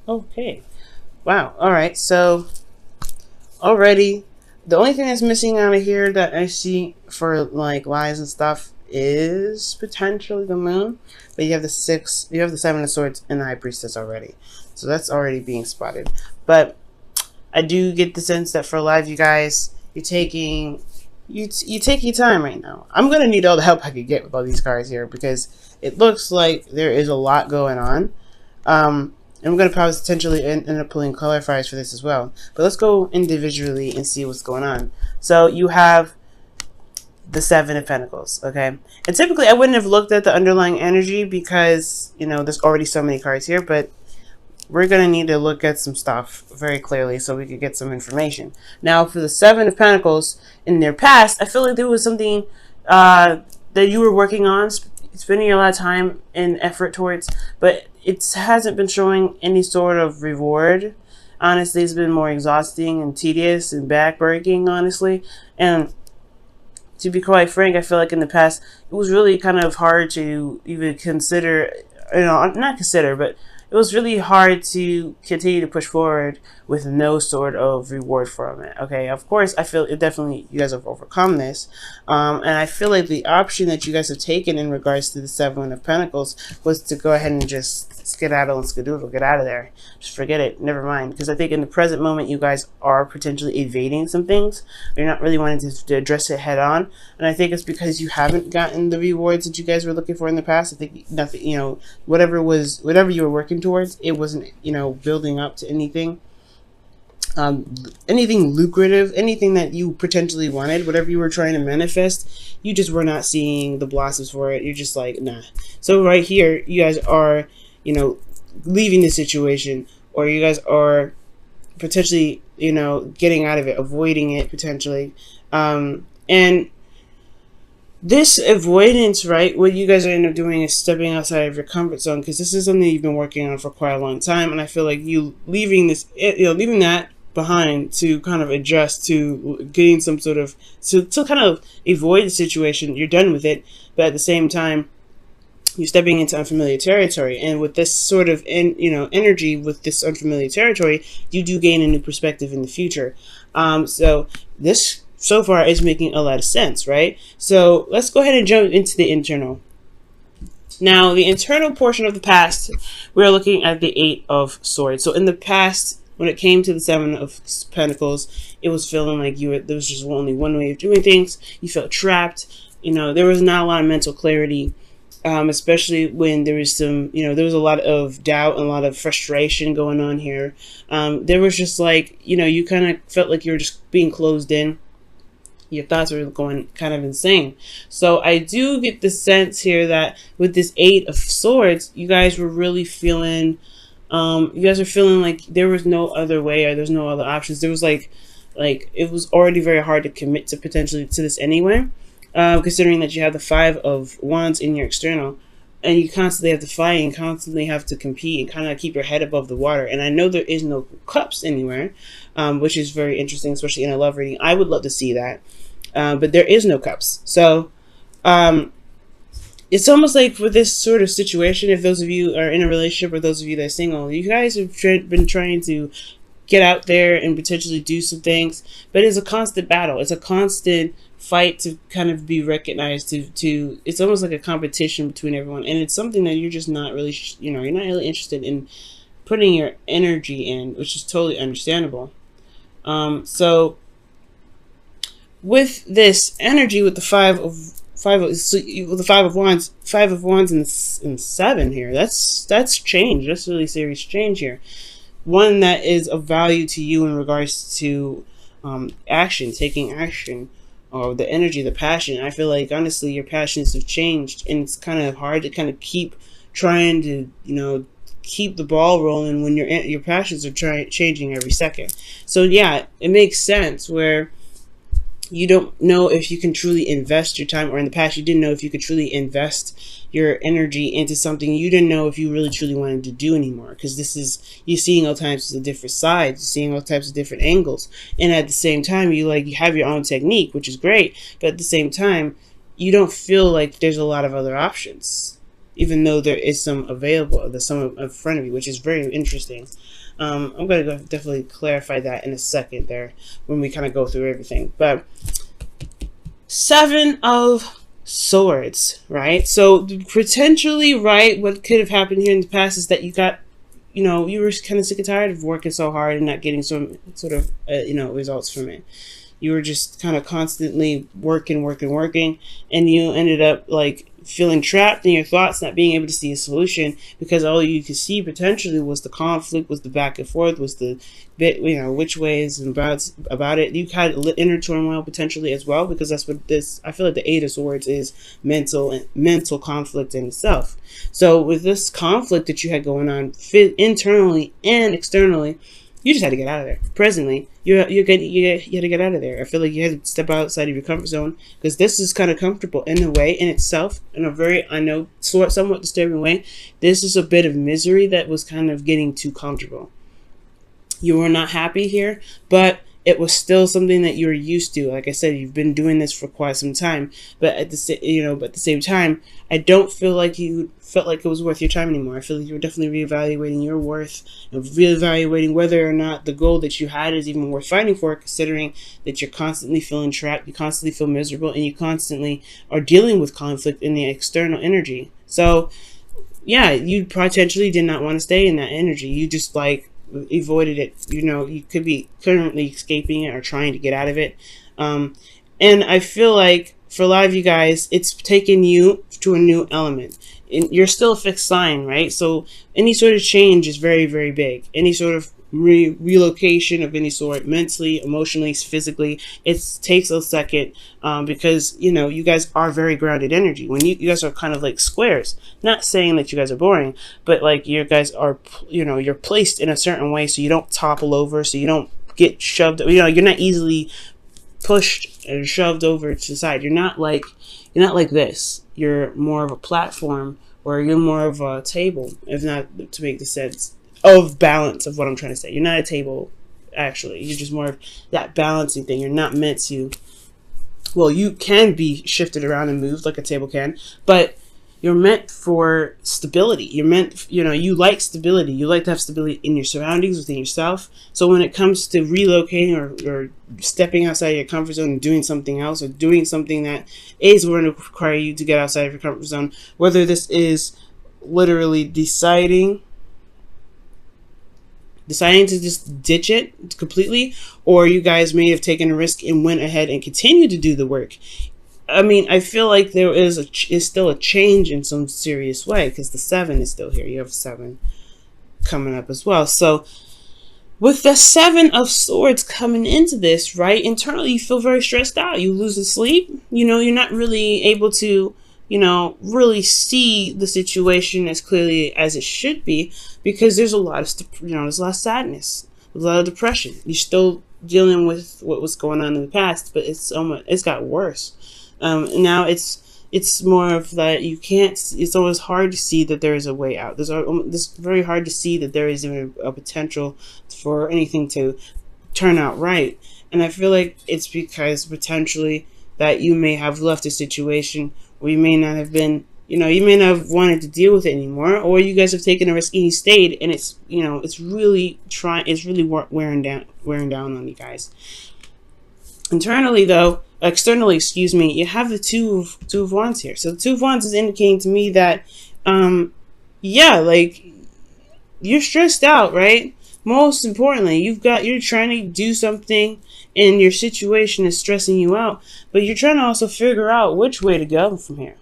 Okay. Wow. All right. So already, the only thing that's missing out of here that I see for like lies and stuff is potentially the moon. But you have the six, you have the seven of swords and the high priestess already, so that's already being spotted. But I do get the sense that for a lot of you guys, you're taking you take your time right now. I'm gonna need all the help I could get with all these cards here because it looks like there is a lot going on. And we're going to probably potentially end up pulling clarifiers for this as well. But let's go individually and see what's going on. So you have the Seven of Pentacles, okay? And typically I wouldn't have looked at the underlying energy because, you know, there's already so many cards here. But we're going to need to look at some stuff very clearly so we could get some information. Now, for the Seven of Pentacles, in their past, I feel like there was something that you were working on, spending a lot of time and effort towards, but it hasn't been showing any sort of reward. Honestly, it's been more exhausting and tedious and backbreaking, honestly. And to be quite frank, I feel like in the past, it was really kind of hard to even consider, you know, not consider, but it was really hard to continue to push forward with no sort of reward from it. Okay, of course, I feel it definitely you guys have overcome this, and I feel like the option that you guys have taken in regards to the Seven of Pentacles was to go ahead and just skedaddle and skedoodle, get out of there, just forget it, never mind. Because I think in the present moment, you guys are potentially evading some things. You're not really wanting to address it head on, and I think it's because you haven't gotten the rewards that you guys were looking for in the past. I think nothing, you know, whatever you were working towards, it wasn't, you know, building up to anything. Anything lucrative, anything that you potentially wanted, whatever you were trying to manifest, you just were not seeing the blossoms for it. You're just like, nah. So right here, you guys are, you know, leaving the situation, or you guys are potentially, you know, getting out of it, avoiding it potentially. And this avoidance, right, what you guys are end up doing is stepping outside of your comfort zone, because this is something you've been working on for quite a long time. And I feel like you leaving this, you know, leaving that behind to kind of adjust to getting some sort of, to kind of avoid the situation. You're done with it, but at the same time, you're stepping into unfamiliar territory. And with this sort of, energy with this unfamiliar territory, you do gain a new perspective in the future. So this so far is making a lot of sense, right? So let's go ahead and jump into the internal. Now, the internal portion of the past, we're looking at the Eight of Swords. So in the past, when it came to the Seven of Pentacles, it was feeling like there was just only one way of doing things. You felt trapped. You know, there was not a lot of mental clarity, especially when there was some, there was a lot of doubt and a lot of frustration going on here. There was just like, you kind of felt like you were just being closed in. Your thoughts were going kind of insane. So I do get the sense here that with this Eight of Swords, you guys were really feeling, like there was no other way, or there's no other options. There was like it was already very hard to commit to potentially to this anyway, considering that you have the Five of Wands in your external, and you constantly have to fight and constantly have to compete and kind of keep your head above the water. And I know there is no cups anywhere, which is very interesting, especially in a love reading. I would love to see that, but there is no cups. So it's almost like for this sort of situation, if those of you are in a relationship or those of you that are single, you guys have been trying to get out there and potentially do some things, but it's a constant battle. It's a constant fight to kind of be recognized, to it's almost like a competition between everyone, and it's something that you're just not really, you're not really interested in putting your energy in, which is totally understandable. So with this energy, with the Five of Wands and Seven here, that's change. That's really serious change here. One that is of value to you in regards to action, taking action, or the energy, the passion. I feel like honestly your passions have changed, and it's kind of hard to kind of keep trying to keep the ball rolling when your passions are changing every second. So yeah, it makes sense where you don't know if you can truly invest your time, or in the past you didn't know if you could truly invest your energy into something you didn't know if you really truly wanted to do anymore, because you're seeing all types of different sides, you're seeing all types of different angles, and at the same time you have your own technique, which is great, but at the same time you don't feel like there's a lot of other options. even though there is some available, there's some in front of you, which is very interesting. I'm going to definitely clarify that in a second there when we kind of go through everything. But Seven of Swords, right? So potentially, right, what could have happened here in the past is that you got, you were kind of sick and tired of working so hard and not getting some sort of, results from it. You were just kind of constantly working, and you ended up like feeling trapped in your thoughts, not being able to see a solution because all you could see potentially was the conflict, was the back and forth, was the bit, which ways and about it. You had inner turmoil potentially as well, because that's what this, I feel like the Eight of Swords is mental conflict in itself. So with this conflict that you had going on internally and externally, you just had to get out of there. Presently, you had to get out of there. I feel like you had to step outside of your comfort zone, because this is kind of comfortable in a way in itself, in a very, somewhat disturbing way. This is a bit of misery that was kind of getting too comfortable. You were not happy here, but it was still something that you were used to. Like I said, you've been doing this for quite some time, but at the same time, I don't feel like you felt like it was worth your time anymore. I feel like you were definitely reevaluating your worth and reevaluating whether or not the goal that you had is even worth fighting for, considering that you're constantly feeling trapped, you constantly feel miserable, and you constantly are dealing with conflict in the external energy. So yeah, you potentially did not want to stay in that energy. You just avoided it. You could be currently escaping it or trying to get out of it. And I feel like for a lot of you guys, it's taken you to a new element. You're still a fixed sign, right? So any sort of change is very, very big. Any sort of relocation of any sort, mentally, emotionally, physically, it takes a second, because you guys are very grounded energy. When you guys are kind of like squares, not saying that you guys are boring, but like you guys are, you're placed in a certain way so you don't topple over, so you don't get shoved, you're not easily pushed and shoved over to the side. You're not like this. You're more of a platform, or you're more of a table, if not to make the sense of balance of what I'm trying to say. You're not a table, actually. You're just more of that balancing thing. You're not meant to, well, you can be shifted around and moved like a table can, but you're meant for stability. You're meant, you like stability. You like to have stability in your surroundings, within yourself. So when it comes to relocating or stepping outside your comfort zone and doing something else, or doing something that is going to require you to get outside of your comfort zone, whether this is literally deciding to just ditch it completely, or you guys may have taken a risk and went ahead and continued to do the work. I mean, I feel like there is still a change in some serious way, because the 7 is still here. You have 7 coming up as well. So with the 7 of Swords coming into this, right, internally you feel very stressed out. You lose the sleep. You're not really able to really see the situation as clearly as it should be, because there's a lot of, there's a lot of sadness, a lot of depression. You're still dealing with what was going on in the past, but it's got worse. Now it's more of that you can't, it's always hard to see that there is a way out. It's very hard to see that there is even a potential for anything to turn out right. And I feel like it's because potentially that you may have left a situation where you may not have been, you may not have wanted to deal with it anymore, or you guys have taken a risk and you stayed, and it's, it's really wearing down on you guys. Externally, excuse me, you have the two of Wands here. So the 2 of Wands is indicating to me that, like, you're stressed out, right? Most importantly, you're trying to do something and your situation is stressing you out, but you're trying to also figure out which way to go from here.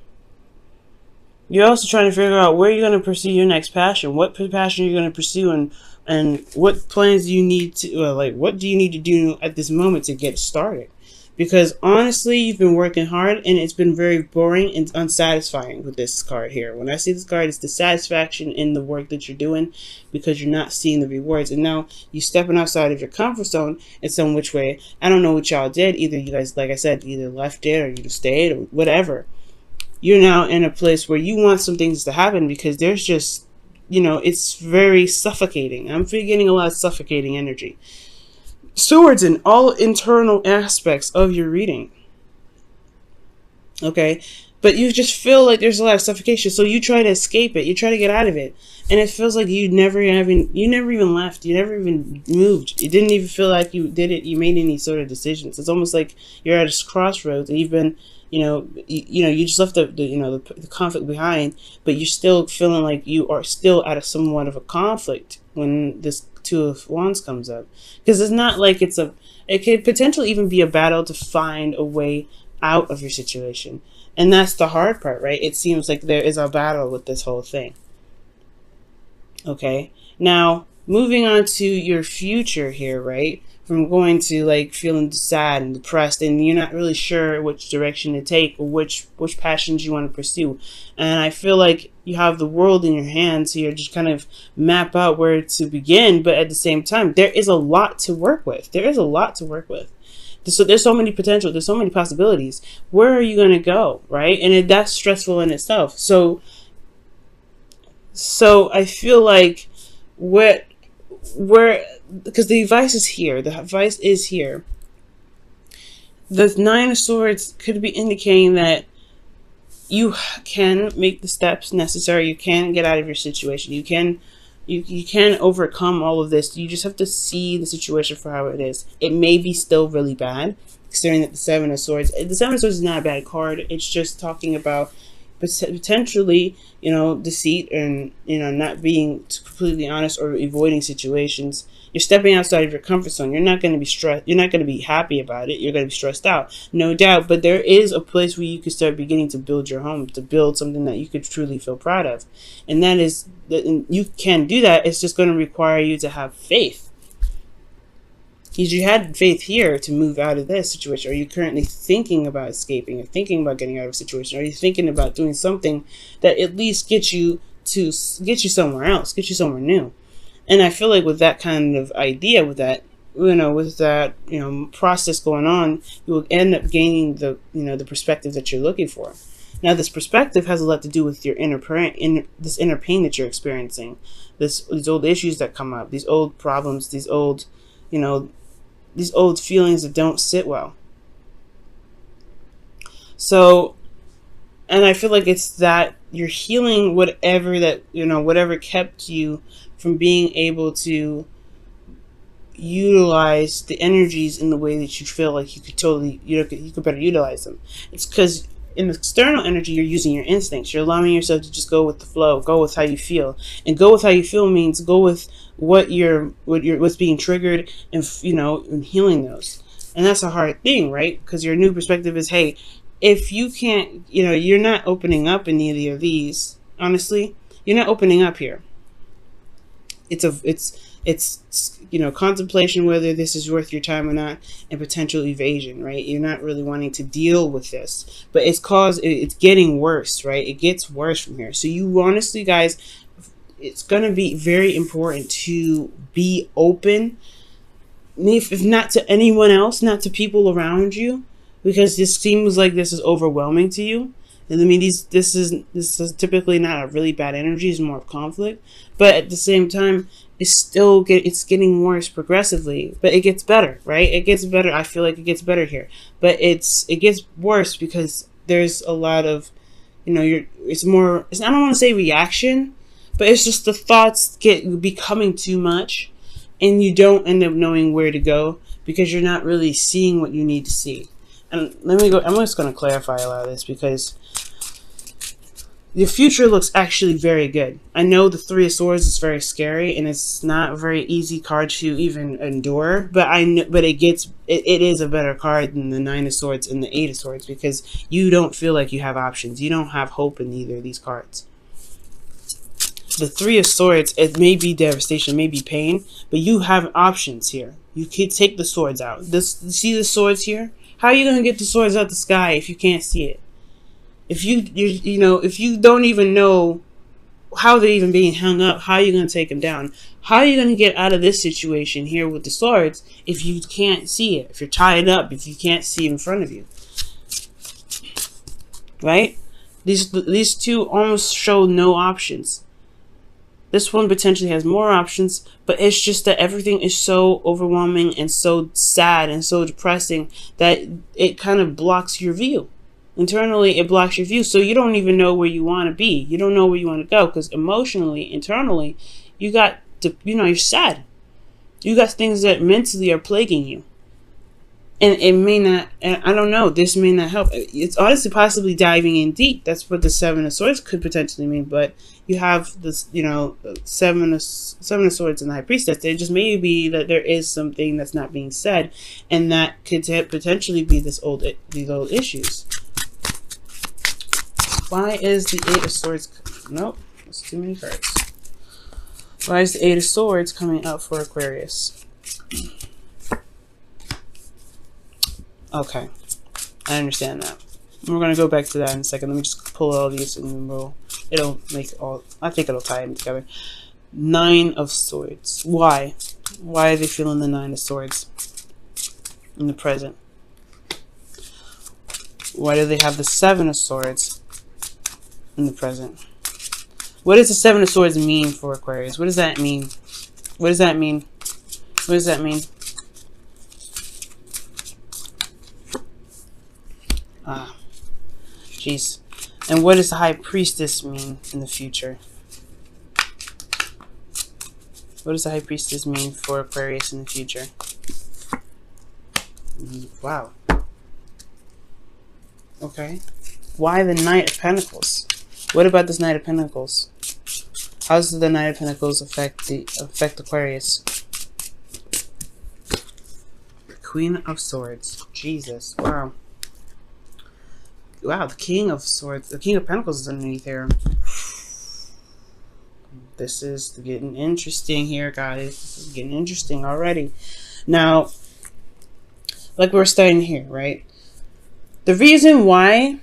You're also trying to figure out where you're going to pursue your next passion, what passion you're going to pursue, and what plans do you need to, what do you need to do at this moment to get started? Because honestly, you've been working hard and it's been very boring and unsatisfying with this card here. When I see this card, it's dissatisfaction in the work that you're doing because you're not seeing the rewards. And now you're stepping outside of your comfort zone in some which way. I don't know what y'all did. Either you guys, like I said, either left it or you stayed or whatever. You're now in a place where you want some things to happen because there's just, it's very suffocating. I'm getting a lot of suffocating energy. Swords in all internal aspects of your reading. Okay, but you just feel like there's a lot of suffocation. So you try to escape it. You try to get out of it. And it feels like you never even left. You never even moved. It didn't even feel like you did it. You made any sort of decisions. It's almost like you're at a crossroads and you've been, you just left the conflict behind, but you're still feeling like you are still at somewhat of a conflict when this Two of Wands comes up. Because it's not like it could potentially even be a battle to find a way out of your situation. And that's the hard part, right? It seems like there is a battle with this whole thing. Okay, now moving on to your future here, right? From going to like feeling sad and depressed, and you're not really sure which direction to take or which passions you want to pursue. And I feel like you have the world in your hands here, just kind of map out where to begin. But at the same time, there is a lot to work with. So there's so many potential. There's so many possibilities. Where are you going to go, right? And that's stressful in itself. So I feel like because the advice is here. The advice is here. The Nine of Swords could be indicating that you can make the steps necessary. You can get out of your situation. You can overcome all of this. You just have to see the situation for how it is. It may be still really bad, considering that the Seven of Swords. The Seven of Swords is not a bad card. It's just talking about potentially, deceit and, not being completely honest or avoiding situations. You're stepping outside of your comfort zone. You're not going to be stressed. You're not going to be happy about it. You're going to be stressed out, no doubt. But there is a place where you could start beginning to build your home, to build something that you could truly feel proud of. And that is, you can do that. It's just going to require you to have faith. Because you had faith here to move out of this situation. Are you currently thinking about escaping or thinking about getting out of a situation? Are you thinking about doing something that at least gets you somewhere else, get you somewhere new? And I feel like with that kind of idea, with that process going on, you will end up gaining the perspective that you're looking for. Now, this perspective has a lot to do with your inner pain that you're experiencing, these old issues that come up, these old problems, these old feelings that don't sit well. So, and I feel like it's that you're healing whatever kept you from being able to utilize the energies in the way that you feel like you could better utilize them. It's because in the external energy, you're using your instincts. You're allowing yourself to just go with the flow, go with how you feel. And go with how you feel means go with what's being triggered and healing those. And that's a hard thing, right? Because your new perspective is, hey, if you can't, you're not opening up in either of these. Honestly, you're not opening up here. It's contemplation whether this is worth your time or not, and potential evasion, right? You're not really wanting to deal with this, but it's getting worse, right? It gets worse from here. So you honestly, guys, it's going to be very important to be open, if not to anyone else, not to people around you, because this seems like this is overwhelming to you. And I mean, this is typically not a really bad energy. It's more of conflict, but at the same time, it's getting worse progressively. But it gets better, right? It gets better. I feel like it gets better here, but it gets worse because there's a lot of, I don't want to say reaction, but it's just the thoughts becoming too much, and you don't end up knowing where to go because you're not really seeing what you need to see. And I'm just going to clarify a lot of this because the future looks actually very good. I know the Three of Swords is very scary and it's not a very easy card to even endure, but it is a better card than the Nine of Swords and the Eight of Swords because you don't feel like you have options. You don't have hope in either of these cards. The Three of Swords, it may be devastation, may be pain, but you have options here. You could take the swords out. See the swords here? How are you going to get the swords out the sky if you can't see it? If you don't even know how they're even being hung up, how are you going to take them down? How are you going to get out of this situation here with the swords if you can't see it? If you're tied up, if you can't see in front of you, right? These two almost show no options. This one potentially has more options, but it's just that everything is so overwhelming and so sad and so depressing that it kind of blocks your view. Internally, it blocks your view, so you don't even know where you want to be. You don't know where you want to go because emotionally, internally, you got to, you're sad. You got things that mentally are plaguing you. And it may not, and I don't know, this may not help. It's honestly possibly diving in deep. That's what the Seven of Swords could potentially mean. But you have this, Seven of Swords and the High Priestess. It just may be that there is something that's not being said, and that could potentially be these old issues. Why is the Eight of Swords? Nope, that's too many cards. Why is the Eight of Swords coming up for Aquarius? Okay, I understand that. We're going to go back to that in a second. Let me just pull all these and it'll make I think it'll tie them together. Nine of Swords. Why? Why are they feeling the Nine of Swords in the present? Why do they have the Seven of Swords in the present? What does the Seven of Swords mean for Aquarius? What does that mean? What does that mean? What does that mean? Ah, jeez. And what does the High Priestess mean in the future? What does the High Priestess mean for Aquarius in the future? Wow. Okay. Why the Knight of Pentacles? What about this Knight of Pentacles? How does the Knight of Pentacles affect Aquarius? Queen of Swords. Jesus. Wow. Wow, the King of Swords. The King of Pentacles is underneath here. This is getting interesting here, guys. This is getting interesting already. Now, like we're starting here, right? The reason why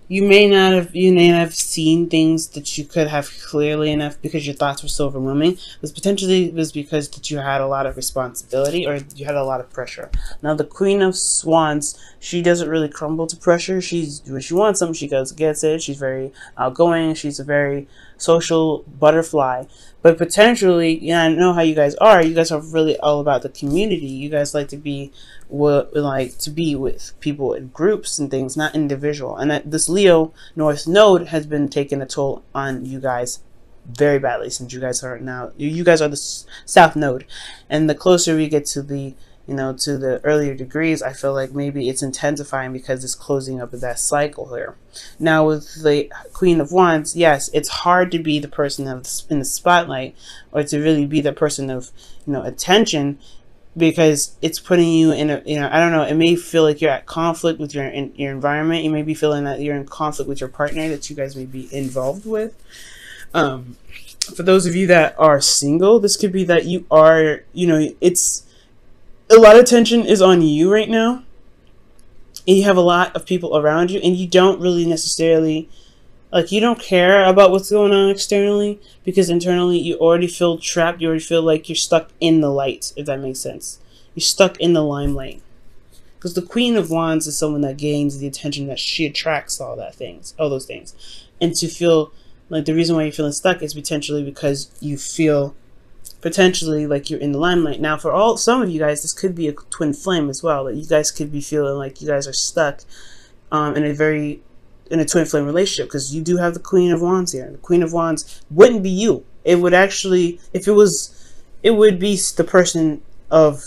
you may not have seen things that you could have clearly enough because your thoughts were so overwhelming was because that you had a lot of responsibility or you had a lot of pressure. Now the Queen of Wands, she doesn't really crumble to pressure. When she wants something, she goes and gets it. She's very outgoing. She's a very social butterfly. But potentially, I know how you guys are. You guys are really all about the community. You guys like to be with people in groups and things, not individual. And that this Leo North Node has been taking a toll on you guys very badly since you guys are the South Node. And the closer we get to the to the earlier degrees, I feel like maybe it's intensifying because it's closing up of that cycle here. Now with the Queen of Wands, yes, it's hard to be the person in the spotlight or to really be the person of attention, because it's putting you in a I don't know, it may feel like you're at conflict with your environment. You may be feeling that you're in conflict with your partner that you guys may be involved with. For those of you that are single, this could be that you are it's a lot of tension is on you right now, and you have a lot of people around you, and you don't really necessarily you don't care about what's going on externally, because internally you already feel trapped. You already feel like you're stuck in the light, if that makes sense. You're stuck in the limelight, because the Queen of Wands is someone that gains the attention, that she attracts all those things, and to feel like the reason why you're feeling stuck is potentially because you feel potentially like you're in the limelight. Now for some of you guys, this could be a twin flame as well, that you guys could be feeling like you guys are stuck in a twin flame relationship, because you do have the Queen of Wands here. The Queen of Wands wouldn't be you. It would actually, if it was, it would be the person of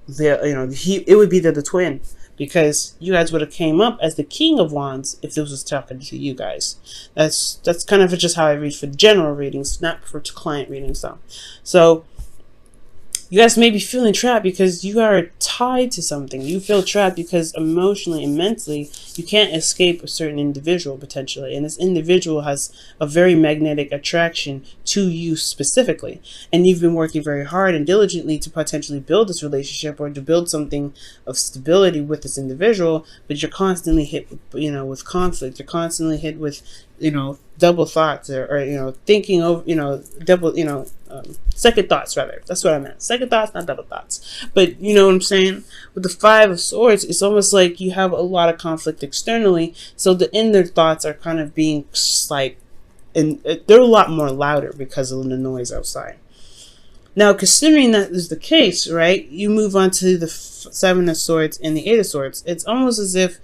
it would be the twin, because you guys would have came up as the King of Wands if this was talking to you guys. That's kind of just how I read for general readings, not for client readings though. So you guys may be feeling trapped because you are tied to something. You feel trapped because emotionally and mentally you can't escape a certain individual potentially. And this individual has a very magnetic attraction to you specifically. And you've been working very hard and diligently to potentially build this relationship or to build something of stability with this individual, but you're constantly hit with conflict. You're constantly hit with double thoughts or thinking over double second thoughts, rather. That's what I meant. Second thoughts, not double thoughts. But you know what I'm saying? With the Five of Swords, it's almost like you have a lot of conflict externally, so the inner thoughts are kind of being and they're a lot more louder because of the noise outside. Now, considering that is the case, right, you move on to the Seven of Swords and the Eight of Swords. It's almost as if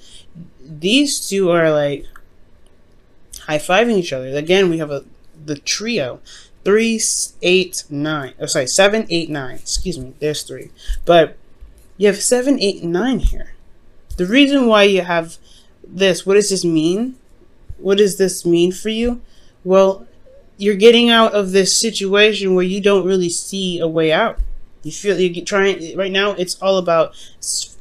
these two are like high-fiving each other. Again, we have the trio. 3, 8, 9. Oh, sorry, 7, 8, 9. Excuse me, there's 3. But you have 7, 8, and 9 here. The reason why you have this, what does this mean? What does this mean for you? Well, you're getting out of this situation where you don't really see a way out. You feel you're trying, right now it's all about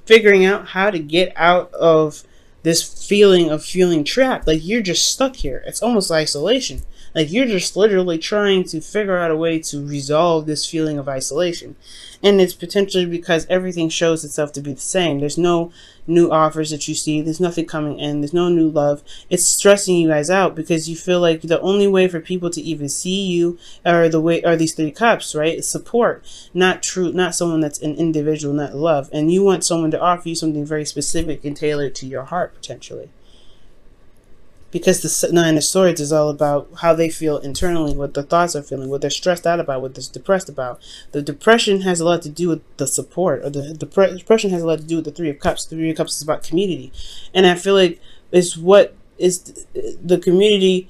figuring out how to get out of this feeling of feeling trapped. Like you're just stuck here. It's almost isolation. Like you're just literally trying to figure out a way to resolve this feeling of isolation. And it's potentially because everything shows itself to be the same. There's no new offers that you see. There's nothing coming in. There's no new love. It's stressing you guys out because you feel like the only way for people to even see you are these 3 cups, right? It's support, not someone that's an individual, not love. And you want someone to offer you something very specific and tailored to your heart, potentially. Because the 9 of Swords is all about how they feel internally, what their thoughts are feeling, what they're stressed out about, what they're depressed about. The depression has a lot to do with the support, or the depression has a lot to do with the 3 of Cups. The 3 of Cups is about community. And I feel like it's what is the community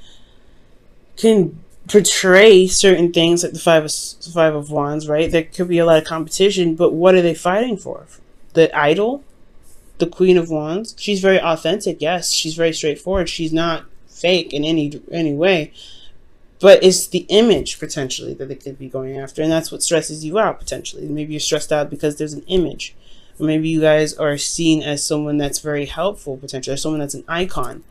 can portray certain things, like the 5 of Wands, right? There could be a lot of competition, but what are they fighting for? The idol? The Queen of Wands, she's very authentic. Yes, she's very straightforward. She's not fake in any way, but it's the image potentially that they could be going after, and that's what stresses you out potentially. Maybe you're stressed out because there's an image, or maybe you guys are seen as someone that's very helpful potentially, or someone that's an icon,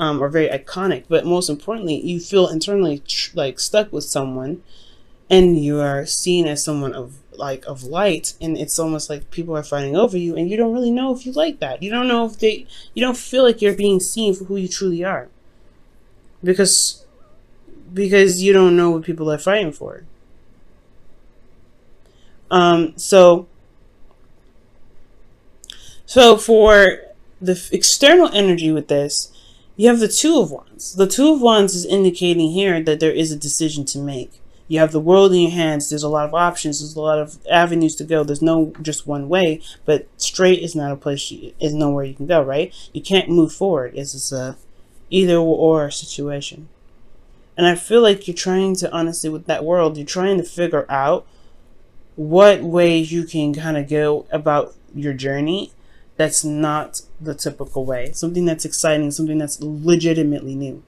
or very iconic. But most importantly, you feel internally like stuck with someone, and you are seen as someone of light, and it's almost like people are fighting over you, and you don't really know if you like that. You don't know if you don't feel like you're being seen for who you truly are, because you don't know what people are fighting for. So for the external energy with this, you have the 2 of Wands. The 2 of Wands is indicating here that there is a decision to make. You have the world in your hands. There's a lot of options. There's a lot of avenues to go. There's no just one way, but straight is not a place, is nowhere you can go, right? You can't move forward. It's a either or situation. And I feel like you're trying to, honestly, with that world, you're trying to figure out what ways you can kind of go about your journey that's not the typical way. Something that's exciting, something that's legitimately new.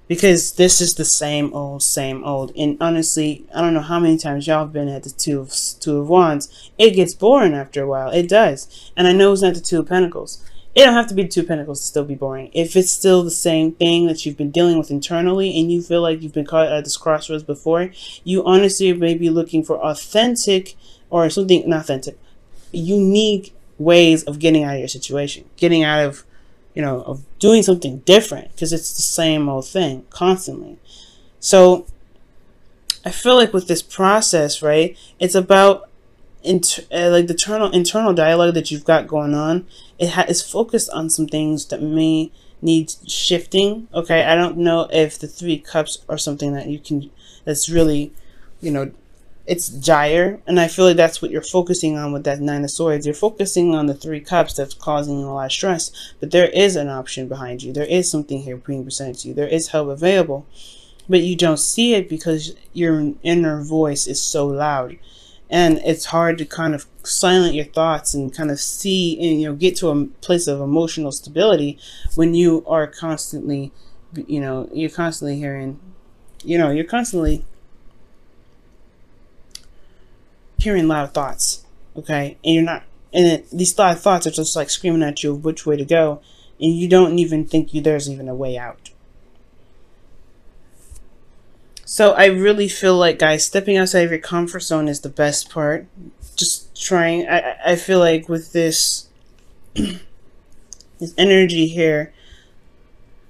Because this is the same old, same old. And honestly, I don't know how many times y'all have been at the two of Wands. It gets boring after a while. It does. And I know it's not the 2 of Pentacles. It don't have to be the 2 of Pentacles to still be boring. If it's still the same thing that you've been dealing with internally, and you feel like you've been caught at this crossroads before, you honestly may be looking for authentic, or something, not authentic, unique ways of getting out of your situation. Getting out of, of doing something different, because it's the same old thing constantly. So I feel like with this process, right, it's about like the internal dialogue that you've got going on. It's focused on some things that may need shifting. Okay, I don't know if the 3 cups are something that you can, that's really, it's dire, and I feel like that's what you're focusing on with that 9 of Swords. You're focusing on the 3 cups that's causing you a lot of stress, but there is an option behind you. There is something here being presented to you. There is help available, but you don't see it because your inner voice is so loud, and it's hard to kind of silence your thoughts and kind of see and get to a place of emotional stability when you are constantly, you're constantly hearing, you're constantly hearing loud thoughts, okay? And you're not, and these loud thoughts are just like screaming at you which way to go, and you don't even think there's even a way out. So I really feel like, guys, stepping outside of your comfort zone is the best part. Just trying, I feel like with this this energy here,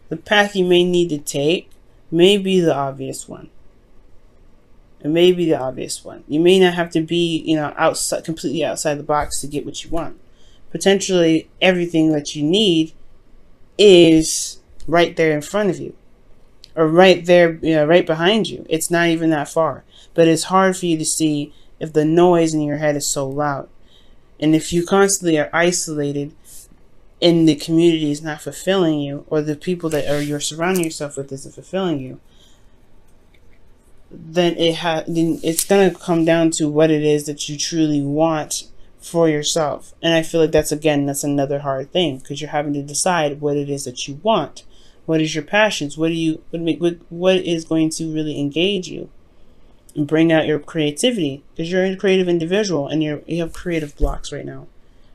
the path you may need to take may be the obvious one. It may be the obvious one. You may not have to be, outside, completely outside the box to get what you want. Potentially everything that you need is right there in front of you, or right there, right behind you. It's not even that far, but it's hard for you to see if the noise in your head is so loud. And if you constantly are isolated, and the community is not fulfilling you, or the people that are you're surrounding yourself with isn't fulfilling you, then then it's gonna come down to what it is that you truly want for yourself. And I feel like that's another hard thing, because you're having to decide what it is that you want. What is your passions? What is going to really engage you and bring out your creativity? Because you're a creative individual, and you have creative blocks right now.